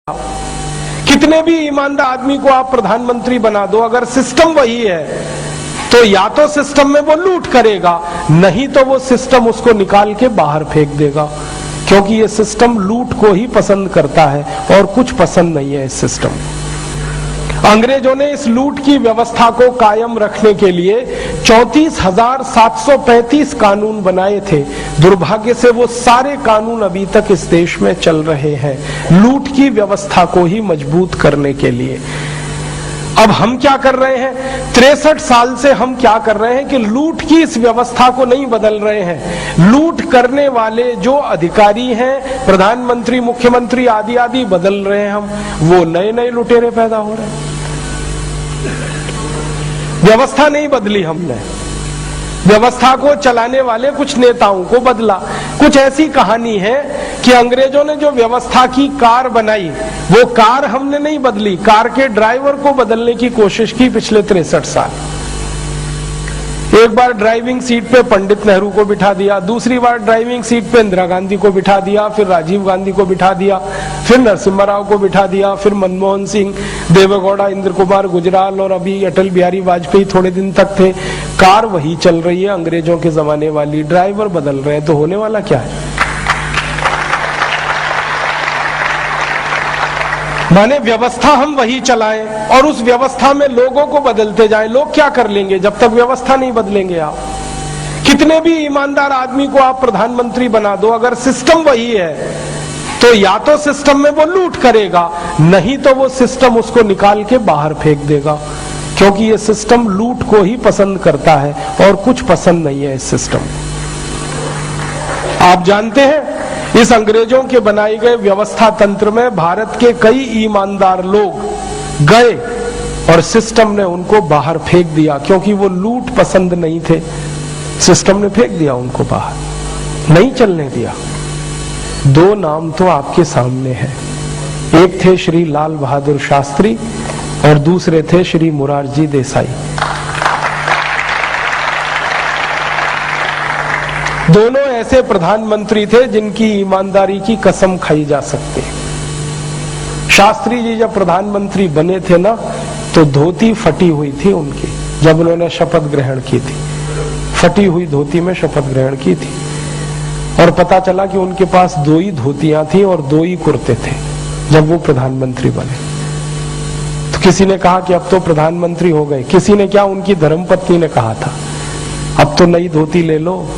कितने भी ईमानदार आदमी को आप प्रधानमंत्री बना दो, अगर सिस्टम वही है तो या तो सिस्टम में वो लूट करेगा, नहीं तो वो सिस्टम उसको निकाल के बाहर फेंक देगा, क्योंकि ये सिस्टम लूट को ही पसंद करता है और कुछ पसंद नहीं है इस सिस्टम। अंग्रेजों ने इस लूट की व्यवस्था को कायम रखने के लिए 34,735 कानून बनाए थे। दुर्भाग्य से वो सारे कानून अभी तक इस देश में चल रहे हैं, लूट की व्यवस्था को ही मजबूत करने के लिए। अब हम क्या कर रहे हैं? 63 साल से हम क्या कर रहे हैं कि लूट की इस व्यवस्था को नहीं बदल रहे हैं। लूट करने वाले जो अधिकारी हैं, प्रधानमंत्री, मुख्यमंत्री आदि आदि बदल रहे हैं हम, वो नए नए लुटेरे पैदा हो रहे हैं। व्यवस्था नहीं बदली हमने, व्यवस्था को चलाने वाले कुछ नेताओं को बदला। कुछ ऐसी कहानी है कि अंग्रेजों ने जो व्यवस्था की कार बनाई, वो कार हमने नहीं बदली, कार के ड्राइवर को बदलने की कोशिश की पिछले 63 साल। एक बार ड्राइविंग सीट पे पंडित नेहरू को बिठा दिया, दूसरी बार ड्राइविंग सीट पे इंदिरा गांधी को बिठा दिया, फिर राजीव गांधी को बिठा दिया, फिर नरसिम्हा राव को बिठा दिया, फिर मनमोहन सिंह, देवेगौड़ा, इंद्र कुमार गुजराल और अभी अटल बिहारी वाजपेयी थोड़े दिन तक थे। कार वही चल रही है अंग्रेजों के जमाने वाली, ड्राइवर बदल रहे हैं, तो होने वाला क्या है? माने व्यवस्था हम वही चलाएं और उस व्यवस्था में लोगों को बदलते जाएं। लोग क्या कर लेंगे जब तक व्यवस्था नहीं बदलेंगे? आप कितने भी ईमानदार आदमी को आप प्रधानमंत्री बना दो, अगर सिस्टम वही है तो या तो सिस्टम में वो लूट करेगा, नहीं तो वो सिस्टम उसको निकाल के बाहर फेंक देगा, क्योंकि ये सिस्टम लूट को ही पसंद करता है और कुछ पसंद नहीं है इस सिस्टम। आप जानते हैं इस अंग्रेजों के बनाए गए व्यवस्था तंत्र में भारत के कई ईमानदार लोग गए और सिस्टम ने उनको बाहर फेंक दिया, क्योंकि वो लूट पसंद नहीं थे। सिस्टम ने फेंक दिया उनको बाहर, नहीं चलने दिया। दो नाम तो आपके सामने हैं, एक थे श्री लाल बहादुर शास्त्री और दूसरे थे श्री मोरारजी देसाई। दोनों ऐसे प्रधानमंत्री थे जिनकी ईमानदारी की कसम खाई जा सकती है। शास्त्री जी जब प्रधानमंत्री बने थे ना, तो धोती फटी हुई थी उनकी, जब उन्होंने शपथ ग्रहण की थी, फटी हुई धोती में शपथ ग्रहण की थी। और पता चला कि उनके पास 2 ही धोतियां थी और 2 ही कुर्ते थे जब वो प्रधानमंत्री बने। तो किसी ने कहा कि अब तो प्रधानमंत्री हो गए, किसी ने क्या, उनकी धर्मपत्नी ने कहा था अब तो नई धोती ले लो।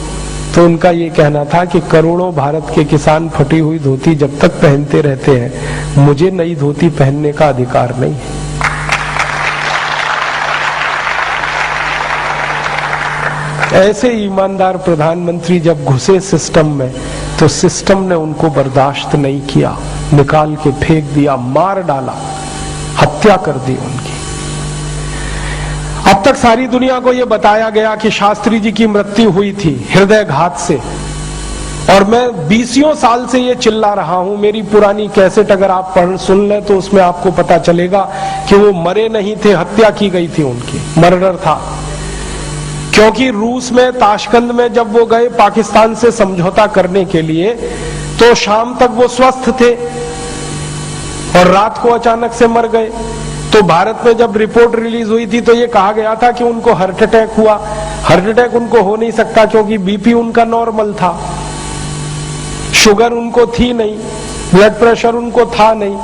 तो उनका ये कहना था कि करोड़ों भारत के किसान फटी हुई धोती जब तक पहनते रहते हैं, मुझे नई धोती पहनने का अधिकार नहीं है। ऐसे ईमानदार प्रधानमंत्री जब घुसे सिस्टम में, तो सिस्टम ने उनको बर्दाश्त नहीं किया, निकाल के फेंक दिया, मार डाला, हत्या कर दी उनकी। अब तक सारी दुनिया को यह बताया गया कि शास्त्री जी की मृत्यु हुई थी हृदयघात से, और मैं 20 साल से ये चिल्ला रहा हूं। मेरी पुरानी कैसेट अगर आप सुन लें तो उसमें आपको पता चलेगा कि वो मरे नहीं थे, हत्या की गई थी उनकी, मर्डर था। क्योंकि रूस में ताशकंद में जब वो गए पाकिस्तान से समझौता करने के लिए, तो शाम तक वो स्वस्थ थे और रात को अचानक से मर गए। तो भारत में जब रिपोर्ट रिलीज हुई थी तो ये कहा गया था कि उनको हार्ट अटैक हुआ। हार्ट अटैक उनको हो नहीं सकता क्योंकि बीपी उनका नॉर्मल था, शुगर उनको थी नहीं, ब्लड प्रेशर उनको था नहीं,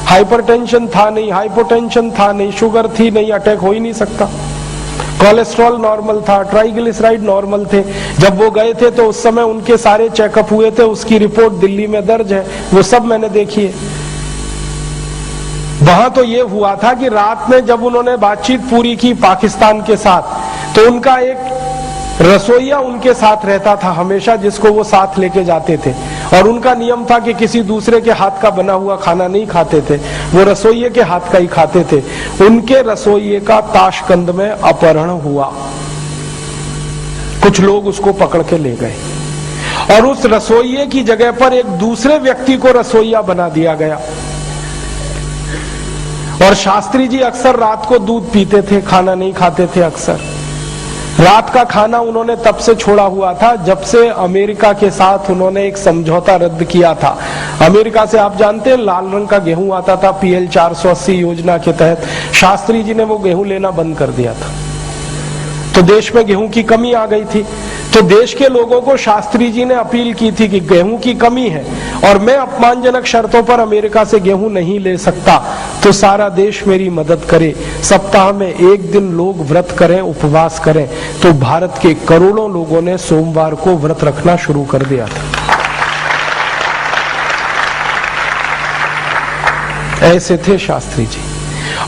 हाइपरटेंशन था नहीं, हाइपोटेंशन था नहीं, शुगर थी नहीं, अटैक हो ही नहीं सकता। कोलेस्ट्रॉल नॉर्मल था, ट्राइग्लिसराइड नॉर्मल थे। जब वो गए थे तो उस समय उनके सारे चेकअप हुए थे, उसकी रिपोर्ट दिल्ली में दर्ज है, वो सब मैंने देखी है। वहां तो ये हुआ था कि रात में जब उन्होंने बातचीत पूरी की पाकिस्तान के साथ, तो उनका एक रसोइया उनके साथ रहता था हमेशा, जिसको वो साथ लेके जाते थे, और उनका नियम था कि किसी दूसरे के हाथ का बना हुआ खाना नहीं खाते थे, वो रसोइये के हाथ का ही खाते थे। उनके रसोइये का ताशकंद में अपहरण हुआ, कुछ लोग उसको पकड़ के ले गए और उस रसोइये की जगह पर एक दूसरे व्यक्ति को रसोइया बना दिया गया। और शास्त्री जी अक्सर रात को दूध पीते थे, खाना नहीं खाते थे अक्सर। रात का खाना उन्होंने तब से छोड़ा हुआ था जब से अमेरिका के साथ उन्होंने एक समझौता रद्द किया था। अमेरिका से आप जानते हैं लाल रंग का गेहूं आता था PL 480 योजना के तहत, शास्त्री जी ने वो गेहूं लेना बंद कर दिया था, तो देश में गेहूं की कमी आ गई थी। तो देश के लोगों को शास्त्री जी ने अपील की थी कि गेहूं की कमी है और मैं अपमानजनक शर्तों पर अमेरिका से गेहूं नहीं ले सकता, तो सारा देश मेरी मदद करे, सप्ताह में एक दिन लोग व्रत करें, उपवास करें। तो भारत के करोड़ों लोगों ने सोमवार को व्रत रखना शुरू कर दिया था। ऐसे थे शास्त्री जी।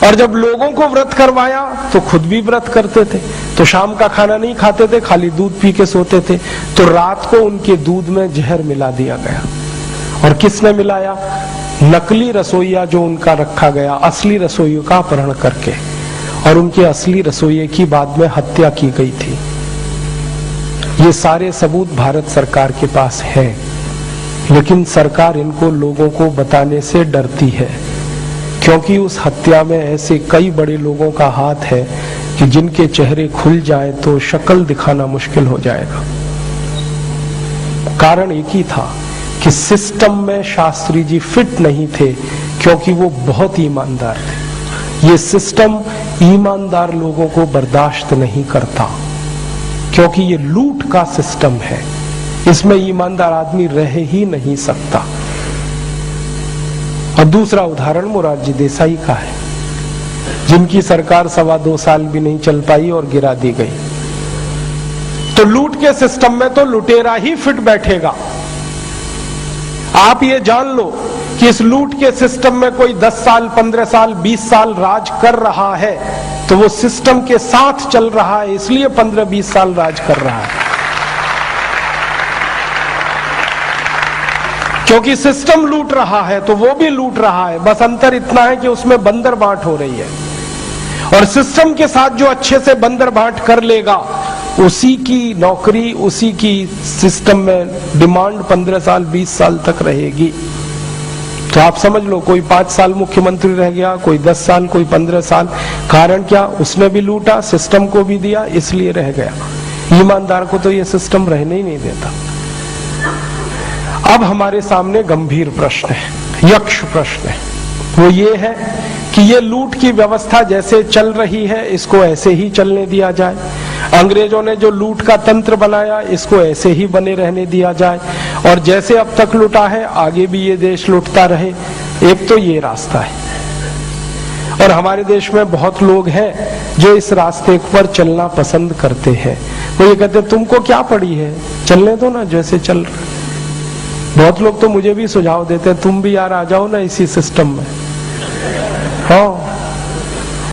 और जब लोगों को व्रत करवाया तो खुद भी व्रत करते थे, तो शाम का खाना नहीं खाते थे, खाली दूध पी के सोते थे। तो रात को उनके दूध में जहर मिला दिया गया। और किसने मिलाया? नकली रसोइया जो उनका रखा गया, असली रसोइयों का अपहरण करके, और उनके असली रसोइये की बाद में हत्या की गई थी। ये सारे सबूत भारत सरकार के पास हैं, लेकिन सरकार इनको लोगों को बताने से डरती है, क्योंकि उस हत्या में ऐसे कई बड़े लोगों का हाथ है कि जिनके चेहरे खुल जाए तो शक्ल दिखाना मुश्किल हो जाएगा। कारण एक ही था कि सिस्टम में शास्त्री जी फिट नहीं थे, क्योंकि वो बहुत ईमानदार थे। ये सिस्टम ईमानदार लोगों को बर्दाश्त नहीं करता, क्योंकि ये लूट का सिस्टम है, इसमें ईमानदार आदमी रह ही नहीं सकता। और दूसरा उदाहरण मोरारजी देसाई का है, जिनकी सरकार 2.25 साल भी नहीं चल पाई और गिरा दी गई। तो लूट के सिस्टम में तो लुटेरा ही फिट बैठेगा। आप ये जान लो कि इस लूट के सिस्टम में कोई 10 साल, 15 साल, 20 साल राज कर रहा है, तो वो सिस्टम के साथ चल रहा है, इसलिए 15-20 साल राज कर रहा है। क्योंकि सिस्टम लूट रहा है तो वो भी लूट रहा है, बस अंतर इतना है कि उसमें बंदर बांट हो रही है। और सिस्टम के साथ जो अच्छे से बंदर बांट कर लेगा, उसी की नौकरी, उसी की सिस्टम में डिमांड 15 साल, 20 साल तक रहेगी। तो आप समझ लो, कोई 5 साल मुख्यमंत्री रह गया, कोई 10 साल, कोई 15 साल। कारण क्या? उसने भी लूटा, सिस्टम को भी दिया, इसलिए रह गया। ईमानदार को तो ये सिस्टम रहने ही नहीं देता। अब हमारे सामने गंभीर प्रश्न है, यक्ष प्रश्न है। वो ये है कि ये लूट की व्यवस्था जैसे चल रही है, इसको ऐसे ही चलने दिया जाए। अंग्रेजों ने जो लूट का तंत्र बनाया, इसको ऐसे ही बने रहने दिया जाए, और जैसे अब तक लूटा है आगे भी ये देश लूटता रहे। एक तो ये रास्ता है, और हमारे देश में बहुत लोग हैं जो इस रास्ते पर चलना पसंद करते हैं। वो ये कहते हैं तुमको क्या पड़ी है, चलने दो ना जैसे चल रहा। बहुत लोग तो मुझे भी सुझाव देते हैं, तुम भी यार आ जाओ ना इसी सिस्टम में। हाँ,